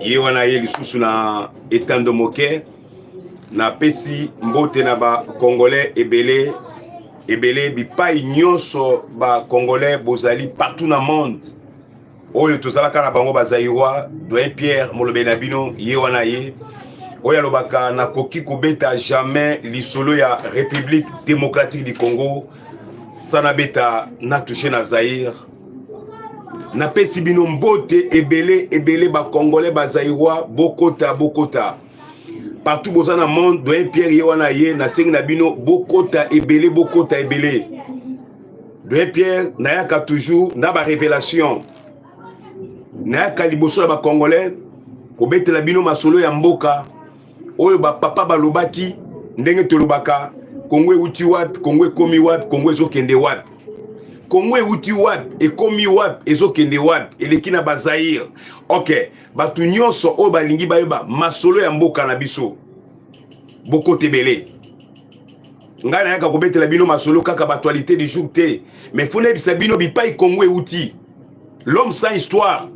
ye wana ye lisusu na etando moke na pesi mbote na ba congolais ebele bipai nyonso ba congolais bozali partout na monde oyo tozalaka na bango bazairwa doyen Pierre molobe na bino ye wana ye oyo alobaka nakoki kobeta jamais lisolo ya République démocratique du Congo sana beta na touché na Zaïre na pesi bino mbote ebele ba congolais bazairwa bokota partout boza na monde doyen Pierre ye wana ye na sengi na bino bokota ebele doyen Pierre nayaka toujours na ba révélation nayaka liboso na ba congolais kobetela bino masolo ya mboka oyo ba papa balobaki ndenge tolobaka Kongo euti wapi Kongo ekomi wapi Kongo ezokende wapi Kongo euti wapi ekomi wapi ezokende wapi eleki na bazaire ok batu nyonso oyo balingi bayeba masolo ya mboka na biso bokote ebele ngai nayaka kobetela bino masolo kaka batualité du jour te mais fona yebisa bino bipai Kongo euti l'homme sans histoire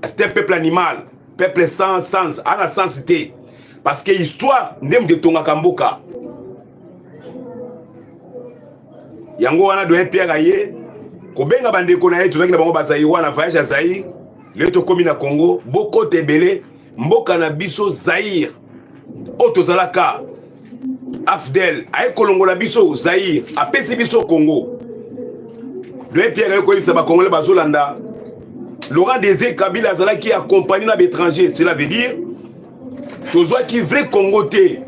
c'est un peuple animal peuple sans sens ana sensité parce que histoire ndem de tongaka mboka yango wana doyen Pierre aye kobenga bandeko na ye tozaki na bango bazairwa na voyage ya Zaïre leo tokomi na Congo bokote ebele mboka na biso Zaïre o tozalaka Afdel aye kolongola biso Zaïre apesi biso Congo doyen Pierre aye koyebisa bakongolais bazolanda Laurent Désiré Kabila azalaki accompagné na l'étranger cela veut dire tozwaki vrai Congo te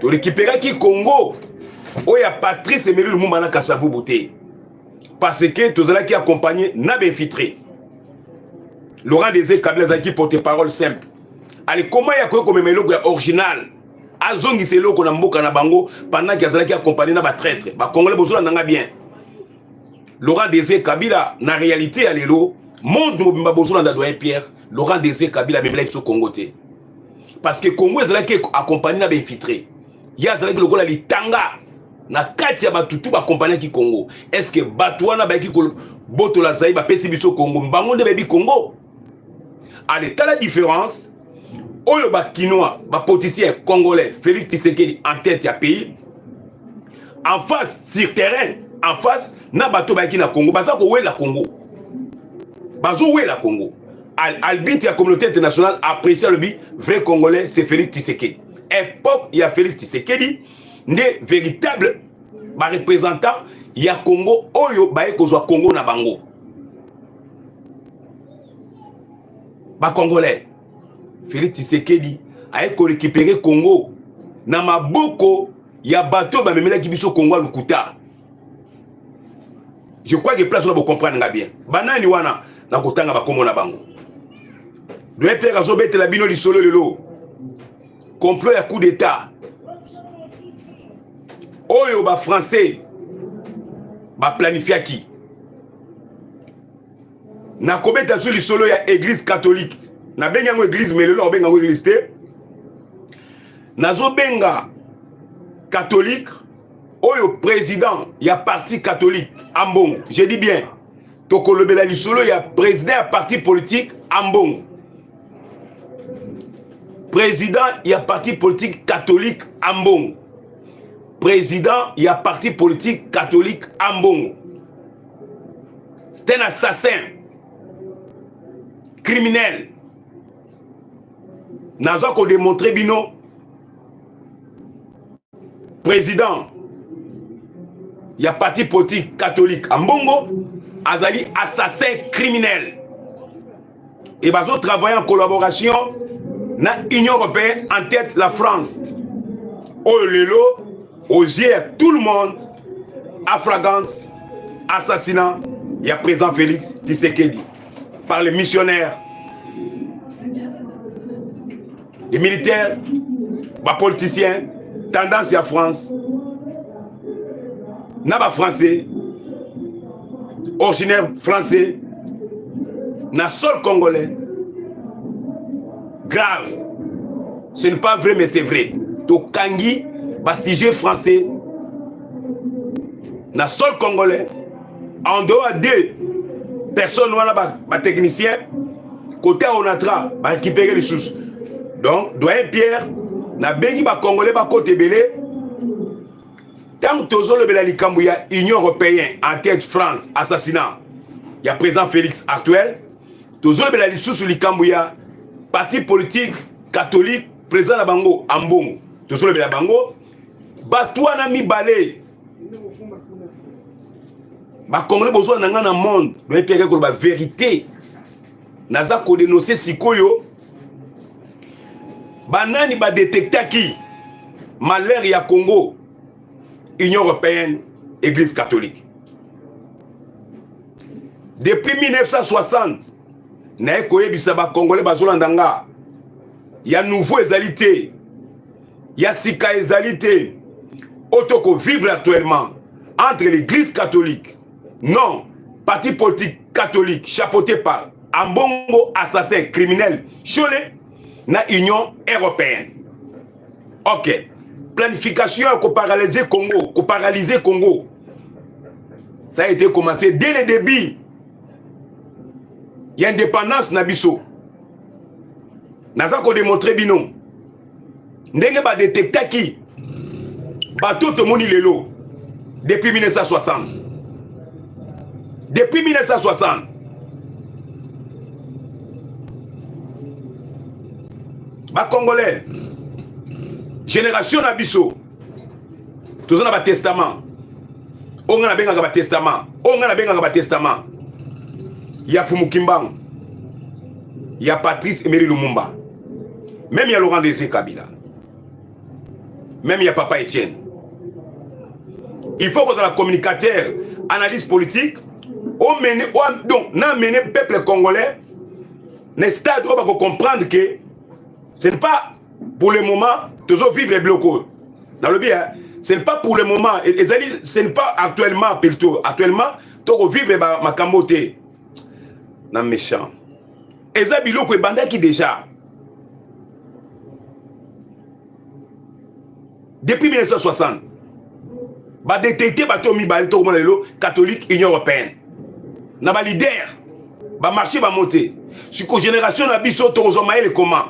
to récupéraki Congo oya Patrice Emery Lumumba na Kasavubu te parce que tozalaki accompagné na infiltré Laurent Désiré Kabila azalaki porte-parole simple allez comment ya koyo komema eloko ya original azongisa eloko na mboka na bango pendant que azalaki accompagné na ba traître ba congolais bozola nanga bien Laurent Désiré Kabila na réalité ya lelo monde mobimba bozola na doyen Pierre Laurent Désiré Kabila memela biso Congo te parce que Congo ezalaki accompagné na ba infiltré ya azalaki lokola litanga na kati ya batutu bakompagniaki Congo est-ce que bato wana bayaki boto la Zaïre bapesi biso Congo mbango nde bayebi Congo allez tala différence oyo bakinois bapoliticien congolais Félix Tshisekedi en tête ya pays en face sur terrain en face na bato bayaki na Congo baza kowela Congo bazo wela Congo arbitre ya communauté internationale apprécie le but vrai congolais c'est Félix Tshisekedi époque il y a Félix Tshisekedi nde véritable ba représentant ya Congo oyo baye kozwa Congo na bango ba congolais Félix Tshisekedi aye ko récupérer Congo na maboko ya bato ba memela ki biso Congo lukuta je crois que place on va comprendre nga bien banani wana na kotanga ba komona bango doit être azobete la bino lisolo lelo complot ya coup d'état oyo ba français ba planifiaki na kobeta sur lisolo ya église catholique na benga ngo église melelo benga ngo église te nazo benga catholique oyo président ya parti catholique ambong je dis bien tokolobela lisolo ya président ya parti politique ambong président ya parti politique catholique ambong président ya parti politique catholique ambong c'est un assassin criminel nazo ko démontrer bino président ya parti politique catholique ambongo azali assassin criminel et bazo travailler en collaboration na Union européenne en tête la France oh lelo aux yeux tout le monde à flagrance assassinat il y a président Félix Tshisekedi par les missionnaires les militaires les politiciens tendance à France na ba français originaire français na sol congolais grave ce n'est pas vrai mais c'est vrai to kangi ba sujet français na sol congolais en dehors de personnes wana ba technicien côté Onatra ba récupérer les sous. Donc doyen Pierre na bengi ba congolais ba côté belé tant tozo le bela likambu ya Union européenne en tête France assassinat. Il y a président Félix actuel tozo le bela sous likambu ya parti politique catholique président la bango ambongo tozo le bela bango batwa na mibale ba congolais besoin na ngana monde doyen Pierre ko ba vérité naza ko dénoncer sikoyo banani ba détecter qui malheur ya Congo Union européenne Église catholique depuis 1960 na ekoyebisa ba congolais bazolandanga ya nouveau ezalité ya sika ezalité otoko vivre actuellement entre l'église catholique non parti politique catholique chapeauté par Ambongo assassin criminel Cholé na Union européenne. OK. Planification pour paralyser Congo, pour paralyser Congo. Ça a été commencé dès le début. Il y a indépendance Nabiso. Naza ko démontrer bino. Ndenge ba détecter qui bateau to moni lelo depuis 1960. Depuis 1960. Ba Congolais, génération Nabiso, tous on a testament. On a benga ba testament. On a benga ba testament. Il y a Fumukimbang. Il y a Patrice Emery Lumumba. Même il y a Laurent Désiré Kabila. Même il y a Papa Etienne. Il faut que dans la communicateur, analyse politique, on mène, donc, on a mené le peuple congolais, n'est-ce pas, on va comprendre que ce n'est pas pour le moment, toujours vivre les blocos. Dans le bien, ce n'est pas pour le moment, ce n'est pas actuellement, plutôt. Actuellement, tu vivre ma camoté. Non, méchant. Et ça, biloko est bandaki déjà. Depuis 1960, ba détecté batomi ba catholique Union européenne. Na ba leader, ba marché ba monter. Sur la génération Nabiso Torozomaï le comment.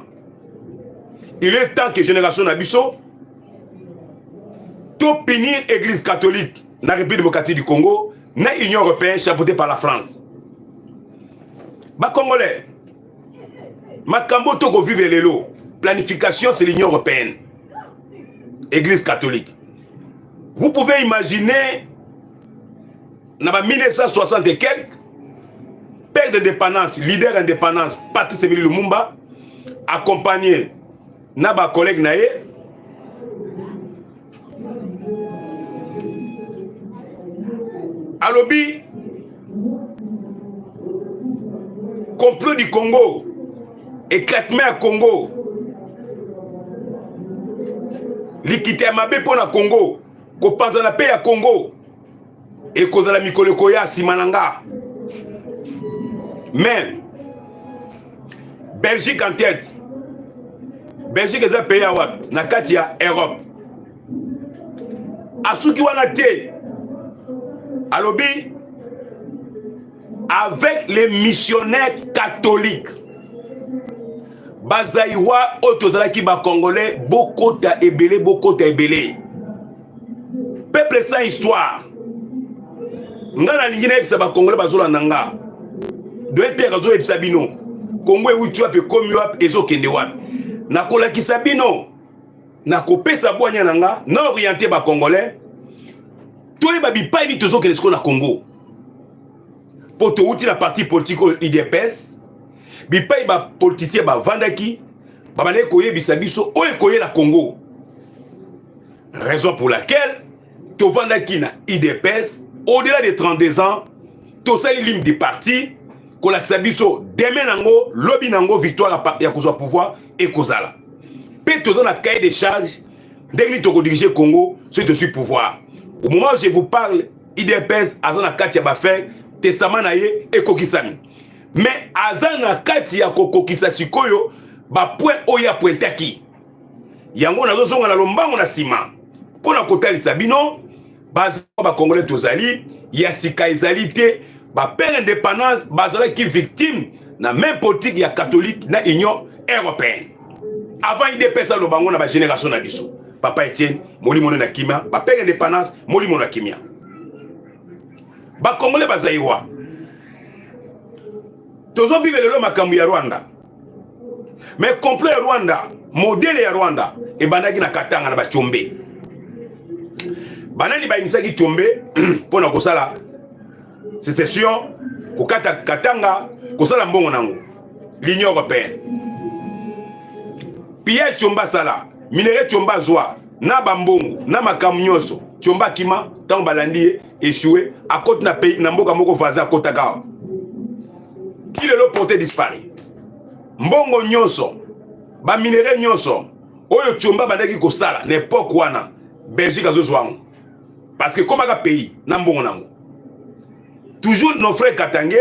Il est temps que génération Nabiso tout punir l'église catholique dans la République démocratique du Congo, na Union européenne chapeautée par la France. Ba Congolais, Makambo Toko vive lelo, planification c'est l'Union européenne, Église catholique. Vous pouvez imaginer, dans 1960 et quelques, père d'indépendance, leader d'indépendance, Patrice Emery Lumumba, accompagné Naba collègue Naé, Alobi, complot du Congo, éclatement à Congo, l'équité à Mabé pour la Congo, qu'on pense à la paix à Congo, et qu'on a la Mikolokoya Simananga. Mais, Belgique en tête. Belgique est un pays à Wap, Nakatia, Europe. Asuki Wanate, Alobi, avec les missionnaires catholiques, Bazaïwa, Otozalaki, Congolais, Bokota Ebele, Bokota Ebele. Peuple sans histoire. Ngana lingine ebisa ba Congolais bazola nanga. Doit Pierre Azo ebisa bino. Congo euti wapi komi wapi ezokende wapi. Nakola kisabino. Nakopesa boanya nanga, na orienté ba Congolais. Toi ba bipa ni tozokende siko na Congo. Poto outi la parti politique IDPS. Bipa ba politicien ba vandaki. Ba bane koye bisabiso o ekoye la Congo. Raison pour laquelle to vandaki na IDPS au-delà de 32 ans, tout ça, il ligne des partis, qu'on a sabiso, demain nango, lobby nango, victoire à cause pouvoir et causala. Puis tout ça, on a cahier des charges, dès que tu diriger Congo, c'est dessus pouvoir. Au moment où je vous parle, IDPS, Azana Katia Bafé, Testament naye et Kokisami. Mais Azana Katia Kokisasi Koyo, ba point oya pointaki. Yango na zonga na lombango na sima. Pour la côté Sabino, ba Congolais tozali, ya sika ezalité, ba père indépendance, bazala qui victime na même politique ya catholique na union européenne. Avant IDPS lo bango na ba génération na biso. Papa Etienne, molimo na kimia, ba père indépendance, molimo na kimia. Ba Congolais bazaiwa. Tozo vivre le makambu ya Rwanda. Mais complot ya Rwanda, modèle ya Rwanda e bandaki na Katanga na ba Tchombe. Banani ba imisaki Tchombe pona kosala sécession kokata Katanga kosala mbongo nango l'Union européenne. Pierre Tchomba sala minere Tchomba zwa na bambongo na makamu nyonso Tchomba kima tant balandi échoué à côté na pays na mboka moko voisin Kotaka. Qui le porté disparu. Mbongo nyonso ba minere nyonso oyo Tchomba bandaki kosala n'époque wana Belgique azozwango. Parce que comme un pays na mbongo nango. Toujours nos frères Katangé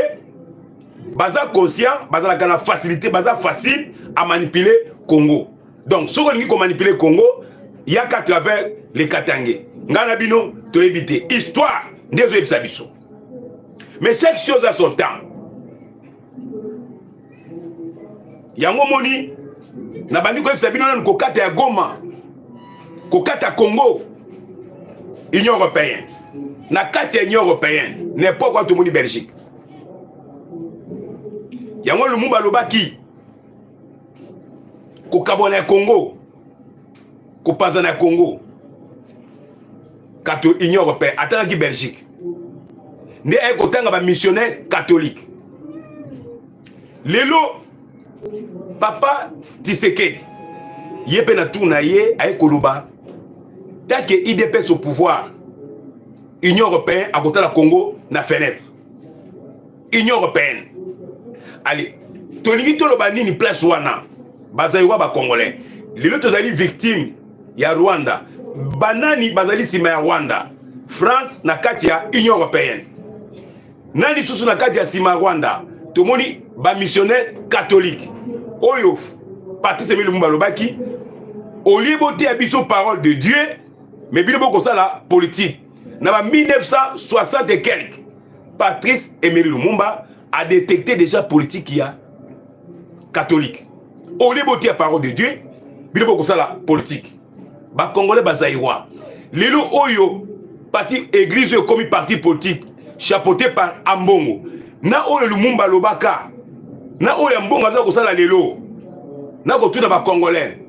baza conscient, baza la facilité, baza facile à manipuler Congo. Donc, si on manipuler Congo, il y a qu'à travers les Katangé. Ngana bino to éviter. Histoire des Ebsabiso. Mais chaque chose a son temps. Yango moni na bandi ko Ebsabino na kokata ya Goma. Kokata Congo. Union européenne. Na kati ya Union européenne, n'importe quoi tout le monde Belgique. Yango Lumumba lobaki ko kabona Congo, ko panzana Congo, kato Union européenne, atanga ki Belgique. Ne ay kotanga ba missionnaire catholique. Lelo papa Tshisekedi yepe na tourna ye ay koloba tant que IDPS au pouvoir. Union européenne à côté de la Congo na fenêtre. Union européenne. Allez, tolingi to loba nini place wana. Bazaiwa ba Congolais. Les autres ali victimes ya Rwanda. Banani bazali sima ya Rwanda. France na kati ya Union européenne. Nani susu na kati ya sima Rwanda. Tomoni ba missionnaire catholique. Oyo Patrice Lumumba lobaki au liboté abiso parole de Dieu, mais bilo boko sala politique. Dans 1960 et quelques, Patrice Emery Lumumba a détecté déjà politique qui a catholique. Au lieu de la parole de Dieu, il y a la politique. Les Congolais bazaïwa. Lelo Oyo, parti église comme parti politique, chapeauté par Ambongo. Na Oyo Lumumba Lobaka. Na Oyo Ambongo a fait ça lelo. Na ko tuna ba Congolais.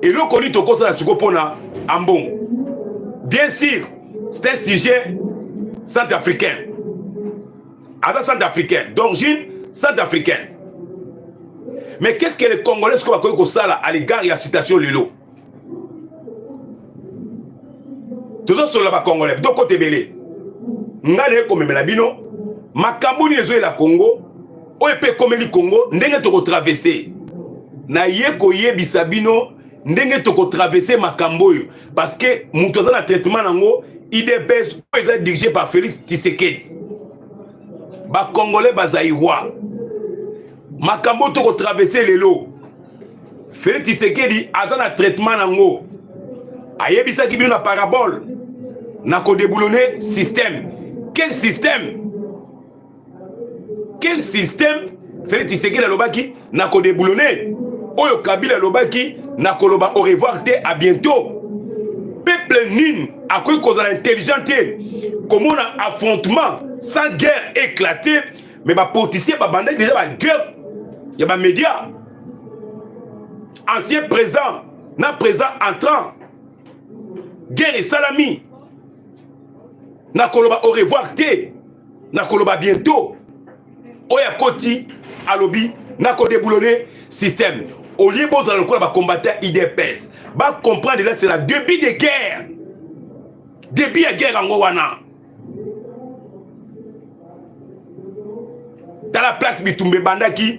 Et le koni to ko ça suko pona Ambongo. Bien sûr. C'est un sujet centrafricain. À centrafricain, d'origine centrafricaine. Mais qu'est-ce que les Congolais sont à l'égard de la citation Lelo? Tous ceux qui sont Congolais, donc côté belé. Ngale comme Melabino, Makambuni les la Congo, OEP comme le Congo, n'engue to traverser. Na yeko ye bisabino, n'engue to traverser Makamboyo parce que mutoza na traitement nango. IDPS est dirigé par Félix Tshisekedi. Ba Congolais bazaïwa. Makambo to traverser les lots. Félix Tshisekedi a un traitement nango. Ayebisa ki na parabole. Na ko déboulonner système. Quel système? Quel système? Félix Tshisekedi a lobaki na ko déboulonner. Oyo Kabila lobaki na ko loba au revoir te à bientôt. Peuple nin a cru qu'on a intelligent comment on a affrontement sans guerre éclatée mais bah politiciens bah bandit déjà bah guerre il y a bah médias ancien président na président entrant guerre et salami na koloba au revoir te na koloba bientôt oya koti alobi na ko déboulonner système au lieu de le quoi bah combattre IDPS va comprendre là c'est la début de guerre. Début de guerre en Gowana. Dans la place Bitumbe Bandaki,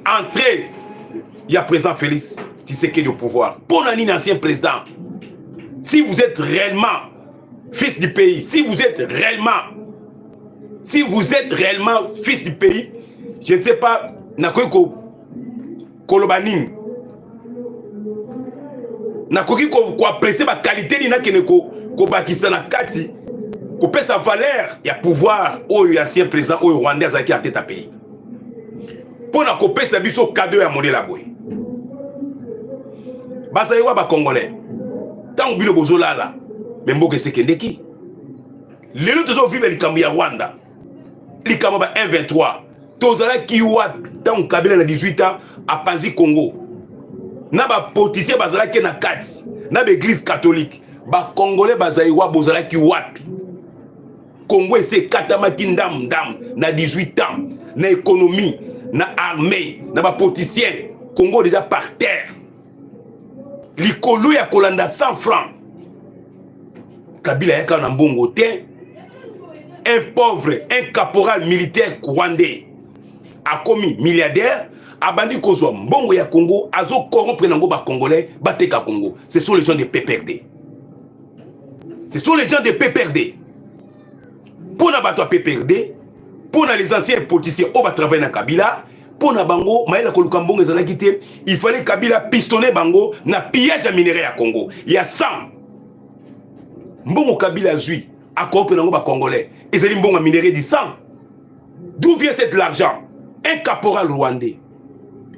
entrée, il y a présent Félix Tshisekedi au pouvoir. Pour un ancien président, si vous êtes réellement fils du pays, si vous êtes réellement fils du pays, je ne sais pas, Nakoyko Kolobanin. Nakoki ko apprécier ma qualité ni na kene ko bakisa na kati ko pesa valeur ya pouvoir au ancien président au Rwandais qui a tête à pays. pour na kopesa biso cadeau ya modèle la boy. Basayiwa ba congolais. Tant bino bozolala, mais mboke sekendeki. Lelo tozo vivre likambo ya Rwanda. Likambo ba 1-23. Tozala ki wapi tant Kabila na 18 ans à Panzi Congo. Na ba politicien bazala ke na kati. Na ba église catholique. Ba congolais bazayiwa bozala ki wapi. Congo ese katamaki ndam na 18 ans. Na économie, na armée, na ba politicien. Congo déjà par terre. Likolo ya kolanda 100 francs. Kabila yaka na mbongo te. Un pauvre, un caporal militaire rwandais a commis milliardaire, a bandi kozwa mbongo ya Congo, azo corrompre nango ba congolais, bateka Congo. Ce sont les gens de PPRD. Ce sont les gens de PPRD. Pour na bato PPRD, pour na les anciens politiciens au ba travailler na Kabila, pour na bango, maïla koluka mbongo ezalaki te, il fallait Kabila pistonner bango na pillage à minerai à Congo. Il y a 100. Mbongo Kabila zui a corrompre nango ba congolais. Ezali mbongo minerai du sang. D'où vient cet argent? Un caporal rwandais,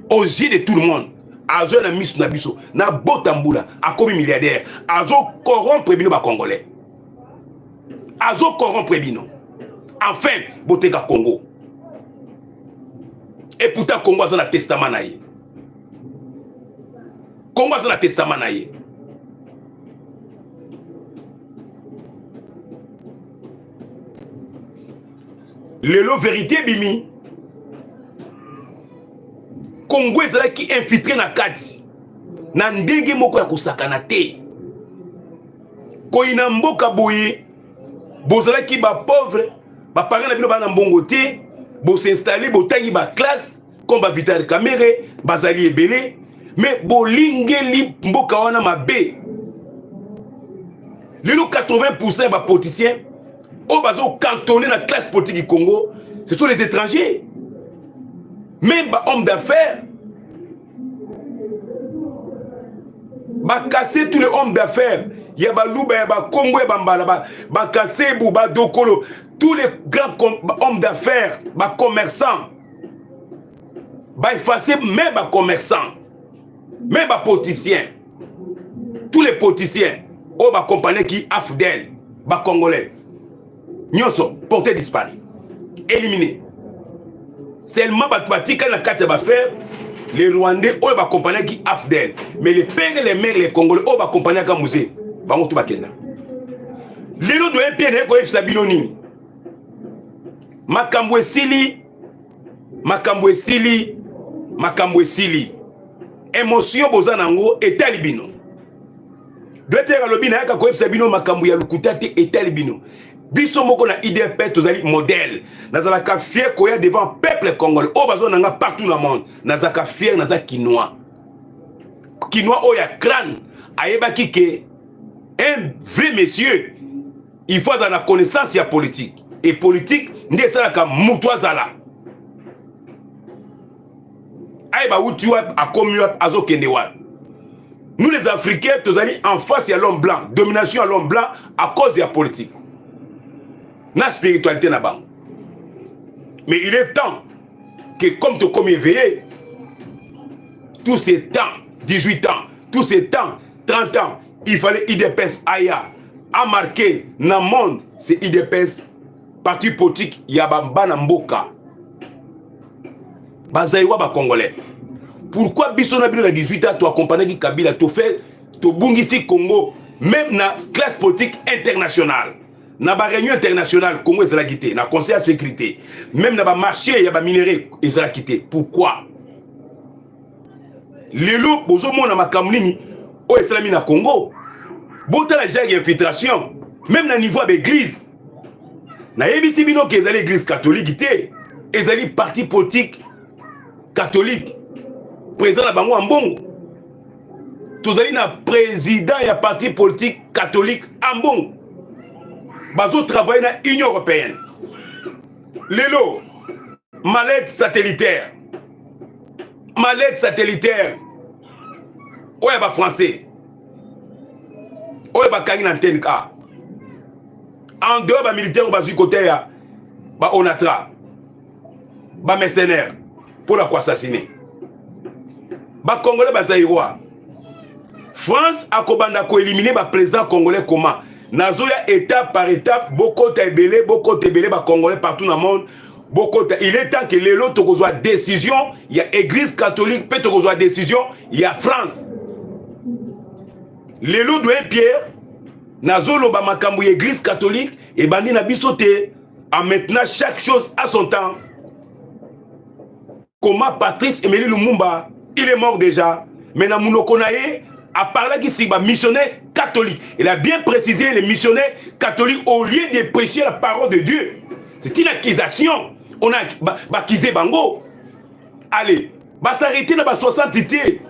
aux yeux de tout le monde, azo na misu na biso, na botambula, a commis milliardaire, azo corrompre bino ba congolais. Azo corrompre bino. Enfin, boteka Congo. Et pourtant, Congo a un testament na ye. Congo a un testament na ye. Lelo vérité bimi. Congo ezala ki infiltré na kati. Na ndenge moko ya kusakana te. Ko ina mboka boye. Bozala ki ba pauvre, ba parents na bino ba na mbongo te, bo s'installer, bo tangi ba classe, comme ba Vital Kamerhe, bazali ebele, mais bo lingeli mboka wana mabe. Lelo 80% ba politiciens au bazo cantonné la classe politique du Congo, ce sont les étrangers. Même les hommes d'affaires. Ba casser tous les hommes d'affaires. Il y a Balouba, il y a Congo, il y a Bambala, ba casser Bouba Dokolo. Tous les grands hommes d'affaires, ba commerçants. Ba effacer même ba commerçants. Même ba politiciens. Tous les politiciens. Oh ba compagnie qui Afdel, ba congolais. Nyonso, porté disparu. Éliminé. Seulement, quand la carte va faire, les Rwandais, ils vont accompagner qui Afdel. Mais les pères et les mères, les Congolais, ils vont accompagner comme musée. Bango tout bakenda. Les autres doivent bien être Sabino Nini. Makambo esili. Makambo esili. Makambo esili. Émotion bozanango et libino. Doit être lobina yaka ko Sabino makambo ya lukutate et libino. Biso moko na IDP tozali modèle. Nazalaka fier koya devant peuple congolais. O bazo nanga partout dans le monde. Nazaka fier naza kinois. Kinois oya crâne. Ayeba kike un vrai monsieur. Il faut avoir la connaissance ya politique. Et politique ndé salaka muto zala. Ayeba uti wa akomi wa azo kende wa. Nous les Africains tozali en face à l'homme blanc, domination à l'homme blanc à cause de la politique. Na spiritualité na bang. Mais il est temps que comme tu comme éveillé, tous ces temps, 18 ans, tous ces temps, 30 ans, il fallait IDPS Aya a marqué dans le monde, c'est IDPS parti politique Yabamba Mboka. Bazaïwa ba Congolais. Pourquoi biso na bino na 18 ans tu accompagnes Kabila tu fais tu bungisi Congo même na classe politique internationale. Na ba réunion internationale Congo ezala quitté na conseil de sécurité même na ba marché ya ba minerai ezala quitté. Pourquoi lelo bozo mona makambo nini o islami na Congo bota la jague infiltration même na niveau de l'église na yebisi bino ke ezali église catholique té ezali parti politique catholique président na bango ambongo tozali na président ya parti politique catholique ambongo bazo travailler na Union européenne. Lelo mallette satellitaire. Mallette satellitaire. Oya ba français. Oya ba kangi na antenne ka. En dehors ba militaire ba zu côté ya ba onatra. Ba mercenaire. pour la assassiner. Ba Congolais bazaïwa. France a kobanda ko éliminer ba président congolais comment? Nazoya étape par étape, beaucoup tebele ba Congolais partout dans le monde. Il est temps que les lots tokozwa décision, il y a église catholique, peut tokozwa décision, il y a France. Les lots de Pierre, nazolo ba makambu église catholique et bandi na bisote, en maintenant chaque chose à son temps. Comment Patrice Emery Lumumba, il est mort déjà, mais na Mounokonaye a parlé qu'il est missionnaire catholique. Il a bien précisé les missionnaires catholiques au lieu de prêcher la parole de Dieu. C'est une accusation. On a accusé Bango. Allez, va s'arrêter dans 60 idées.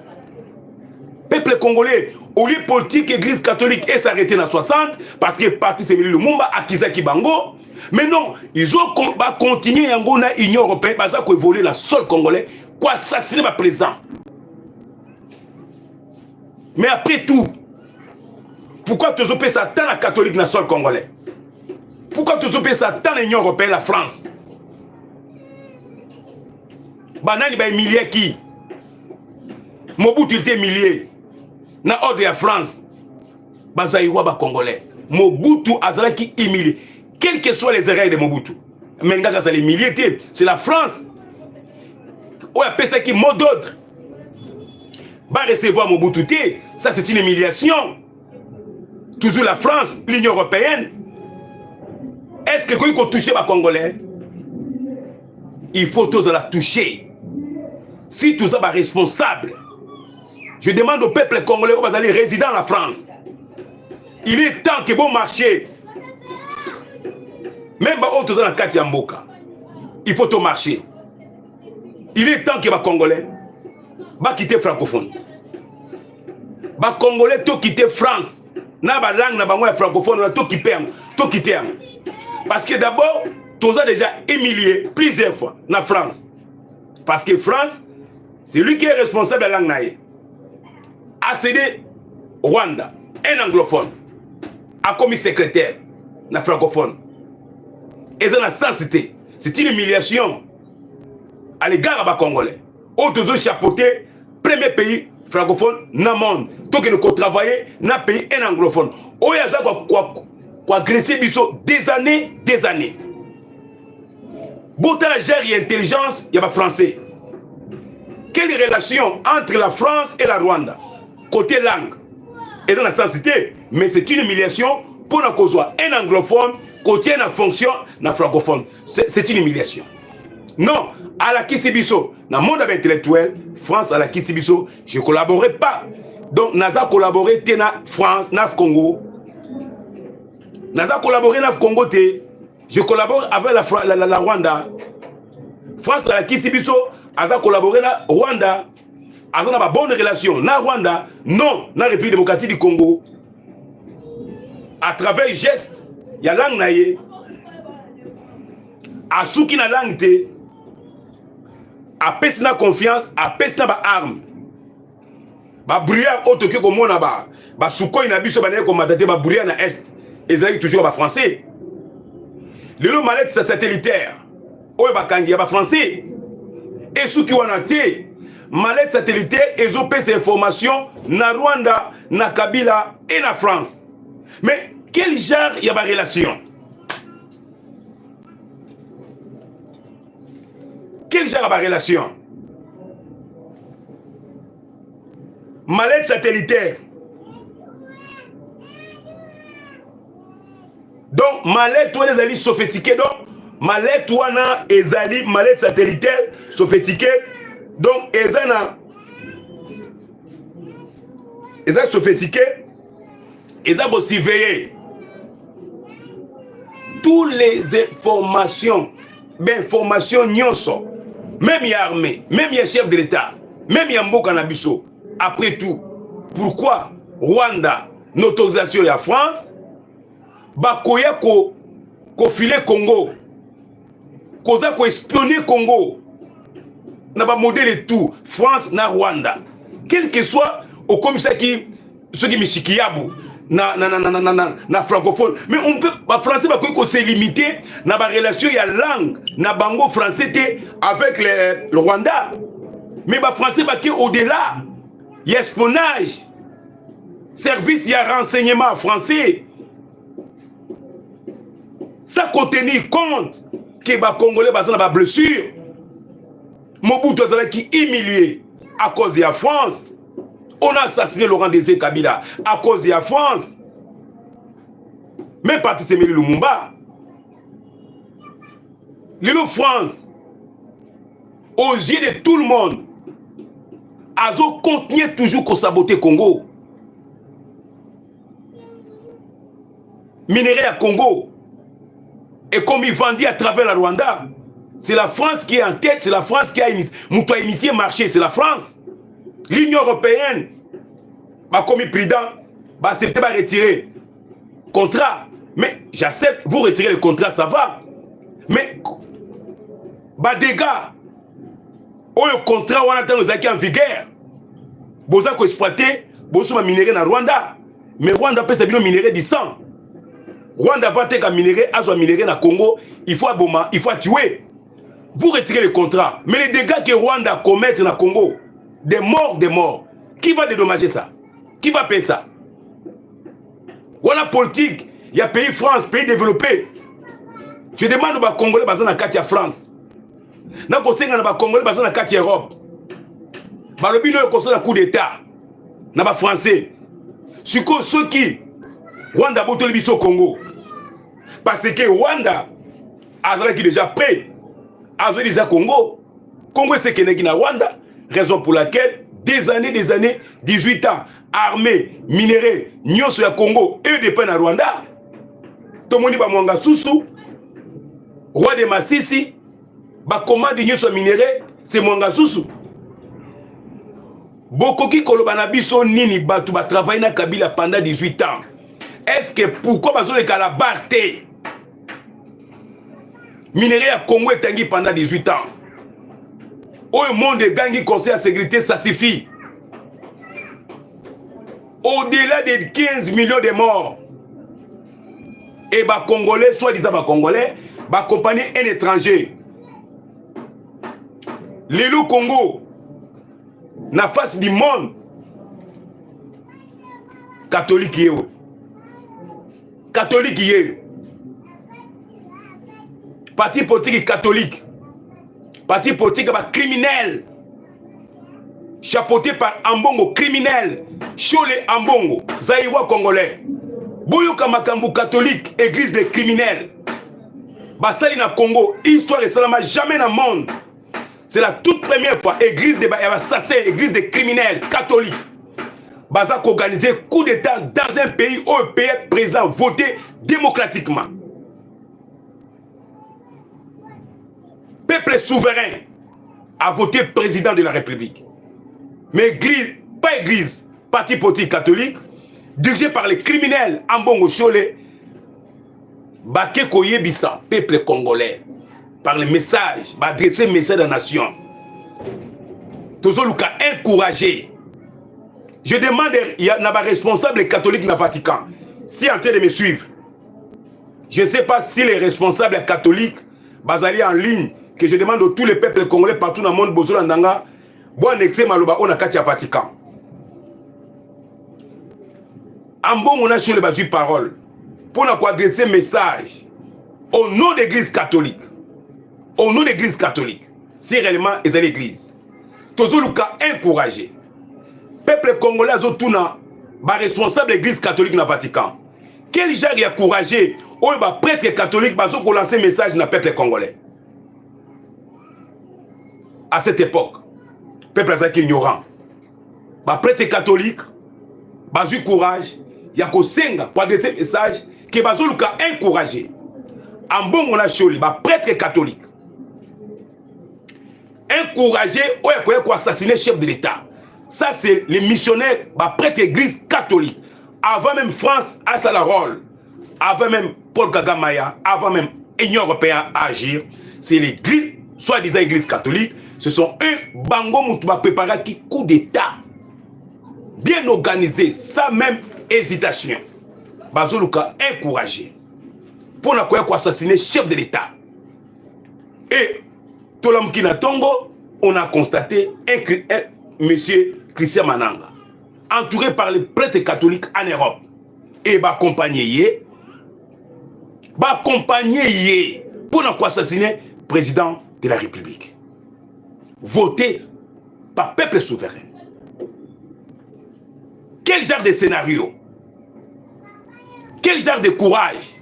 Peuple congolais, au lieu politique, église catholique, et s'arrêter dans 60 parce que Patrice Emery Lumumba a accusé Bango. Mais non, ils ont continué à l'Union européenne parce qu'ils voulaient la seule congolais, quoi assassiner ma président. Mais après tout, pourquoi tu as ça tant la catholique dans le sol congolais? Pourquoi tu as ça tant l'Union européenne, la France? Banani ba humilié qui? Mobutu était humilié. Na ordre de la France. Bazaïwa ba congolais. Mobutu azalaki humilié. Quelles que soient les erreurs de Mobutu. Mais c'est la France. On appelle ça qui mot d'ordre. Va recevoir Mobutu. Ça c'est une humiliation. Toujours la France, l'Union européenne. Est-ce que quand il faut toucher les Congolais? Il faut tous la toucher. Si tout ça va responsable, je demande au peuple congolais qu'on va aller résider en la France. Il est temps que bon marché. Même si dans la carte Yamboka, il faut tout marcher. Il est temps que les Congolais va quitter francophone. Les Congolais tout quitter France. Na ba langue na bango ya francophone na tout quitter. Parce que d'abord, tous a déjà humilié plusieurs fois na France. Parce que France, c'est lui qui est responsable de la langue naïe. A cédé Rwanda, un anglophone, a commis secrétaire na francophone. Et ça n'a sans cité. C'est une humiliation à l'égard des Congolais. Autres ont chapeauté premier pays francophone dans le monde. Donc nous travaillons dans le pays un anglophone. Il y a quoi agresser des années. Bon, la gère et intelligence, il y a des Français. Quelle relation entre la France et la Rwanda? Côté langue. Et dans la sensité, mais c'est une humiliation pour un anglophone côté la fonction na francophone. C'est une humiliation. Non, à la Kissibiso, dans le monde intellectuel, France à la Kissibiso, je ne collaborais pas. Donc, Naza collaboré na France, na Congo. Naza collaboré na Congo je collabore avec la Rwanda. France à la Kissibiso, Naza collaboré na Rwanda. Naza na bonne relation na Rwanda, non, na République démocratique du Congo. À travers gestes, il y a langue naïe. A souki na langue te. A pesna confiance, a pesna ba arme. Ba brouillard auto que comme on a ba soukoi na biso ba ne ko matate ba brouillard na est. Et ça toujours ba français. Le mallette satellitaire. Oye ba kangi ba français. Et souki wana te. Mallette satellitaire et zo pèse information na Rwanda, na Kabila et na France. Mais quel genre y a ba relation? Quel genre de relation? Mallette satellitaire. Donc, mallette ou les alliés sophistiqués. Donc, mallette ou les alliés mallette satellitaire sophistiqué. Donc, les alliés sophistiqués. Ils ont surveillé toutes les informations. Informations nyonso. Même y a armée, même y a chef de l'État, même y a Mboka Nabiso. Après tout, pourquoi Rwanda, l'autorisation de la France, bakoya ko filer Congo, koza ko espionner Congo, n'a pas modèle et tout, France na Rwanda. Quel que soit au commissaire qui, ceux qui Michikiyabu, na francophone. Mais on peut, les Français va se limiter dans la relation, il y a langue, na bango français avec le Rwanda. Mais les Français va au-delà, il y a espionnage, service, il y a renseignement français. Ça peut tenir compte que les Congolais ont des blessures. Mobutu a qui humilié à cause de la France. On a assassiné Laurent Désiré Kabila à cause de la France. Même parti Séméli Lumumba. L'île France, aux yeux de tout le monde, a continué toujours qu'on saboter Congo. Minerai à Congo. Et comme ils vendent à travers la Rwanda, c'est la France qui est en tête, c'est la France qui a initié le marché, c'est la France. L'Union européenne, comme président, accepter de retirer le contrat. Mais j'accepte, vous retirez le contrat, ça va. Mais, dégâts, le contrat, on attend les en vigueur. Vous avez exploité, vous avez minéré dans Rwanda. Mais Rwanda peut se minérer du sang. Rwanda va être minéré, à minéré dans Congo, il faut aboma, il faut tuer. Vous retirez le contrat. Mais les dégâts que Rwanda commet dans Congo, des morts, qui va dédommager ça? Qui va payer ça? Voilà politique. Il y a pays France, pays développé. Je demande aux Congolais basés dans la carte France. Dans les Congolais basés dans la carte Europe. Le but est un coup d'État. Dans les Français. Ceux qui Rwanda a été au Congo. Parce que Rwanda a déjà prêt. A déjà Congo. Congo c'est qu'il y a Rwanda. Raison pour laquelle des années, 18 ans, armée, minéré, Nyon sur le Congo, et dépendent à Rwanda. Tomoni Bamwanga Soussou, roi de Massissi, commande Nyon sur minéré, c'est Mwanga Soussou. Bokoki Kolobanabiso Nini Batu va travailler dans Kabila pendant 18 ans. Est-ce que pourquoi Bazo le Kalabarte minéré à Congo est tangué pendant 18 ans? Au monde de Gangi Conseil à sécurité, ça suffit. Au-delà de 15 millions de morts. Et les Congolais, soi-disant les Congolais, accompagner un étranger. L'élu Congo, na face du monde, catholique y est. Catholique y est. Parti politique catholique. Parti politique criminel. Chapeauté par Ambongo criminel. Chole Ambongo. Zaïwa congolais. Boyoka Makambu catholique. Église des criminels. Basali na Congo. Histoire et salama jamais dans le monde. C'est la toute première fois. Église des assassins. Église des criminels catholiques. Bazak organisé coup d'état dans un pays où le pays président voté démocratiquement. Peuple souverain a voté président de la République. Mais église, pas église, parti politique catholique, dirigé par les criminels Ambongo Chole, Baké Koyebissa, peuple congolais, par les messages, adresser message à la nation. Toujours Luka encouragé. Je demande, il y a un responsable catholique dans le Vatican, si en train de me suivre. Je ne sais pas si les responsables catholiques basés en ligne, que je demande à tous les peuples congolais partout dans le monde, Bozo Landanga, bon annexé Maloba, on a Katia Vatican. En bon, on a sur les bases parole pour nous adresser un message au nom de l'église catholique. Au nom de l'église catholique. Si réellement ils sont l'église. Toujours le cas encouragé. Peuple congolais, tout le responsable de l'église catholique dans le Vatican. Quel genre est encouragé ou le prêtre catholique pour lancer un message dans le peuple congolais? À cette époque, le peuple est ignorant. Le prêtre catholique, il a courage, il y a un senga pour adresser un message qui est encouragé. En bon, on a choli, le prêtre catholique. Encouragé ou assassiner le chef de l'État. Ça, c'est les missionnaires, le prêtre église catholique. Avant même France, à sa rôle. Avant même Paul Kagamaya, avant même l'Union européenne à agir, c'est l'église, soi-disant église catholique. Ce sont eux, Bango Moutouba préparé qui coup d'État. Bien organisé, sans même hésitation. bazoluka encouragé pour na koya assassiner chef de l'État. Et Tolamkina Tongo, on a constaté un monsieur Christian Mananga, entouré par les prêtres catholiques en Europe. Et accompagné pour na assassiner le président de la République. Voté par peuple souverain. Quel genre de scénario? Quel genre de courage?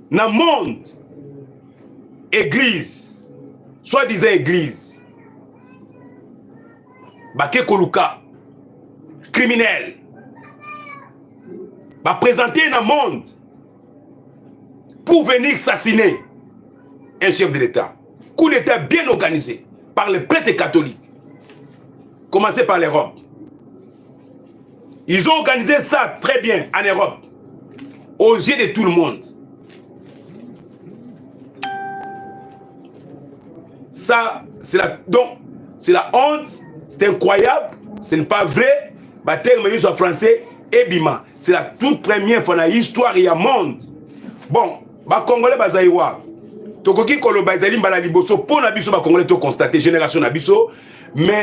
Dans le monde, église, soi-disant église, Baké Koluka, criminel, va présenter dans le monde pour venir assassiner un chef de l'État. Coup d'État bien organisé par les prêtres catholiques. Commencé par l'Europe. Ils ont organisé ça très bien en Europe, aux yeux de tout le monde. Ça, c'est la honte, c'est incroyable, ce n'est pas vrai. Bataille soit français et bima. C'est la toute première fois dans l'histoire et dans le monde. Bon, les Congolais bazaïwa. Tokoki kolo bazali mbala liboso pour na biso ba Congolais to constater génération na biso, mais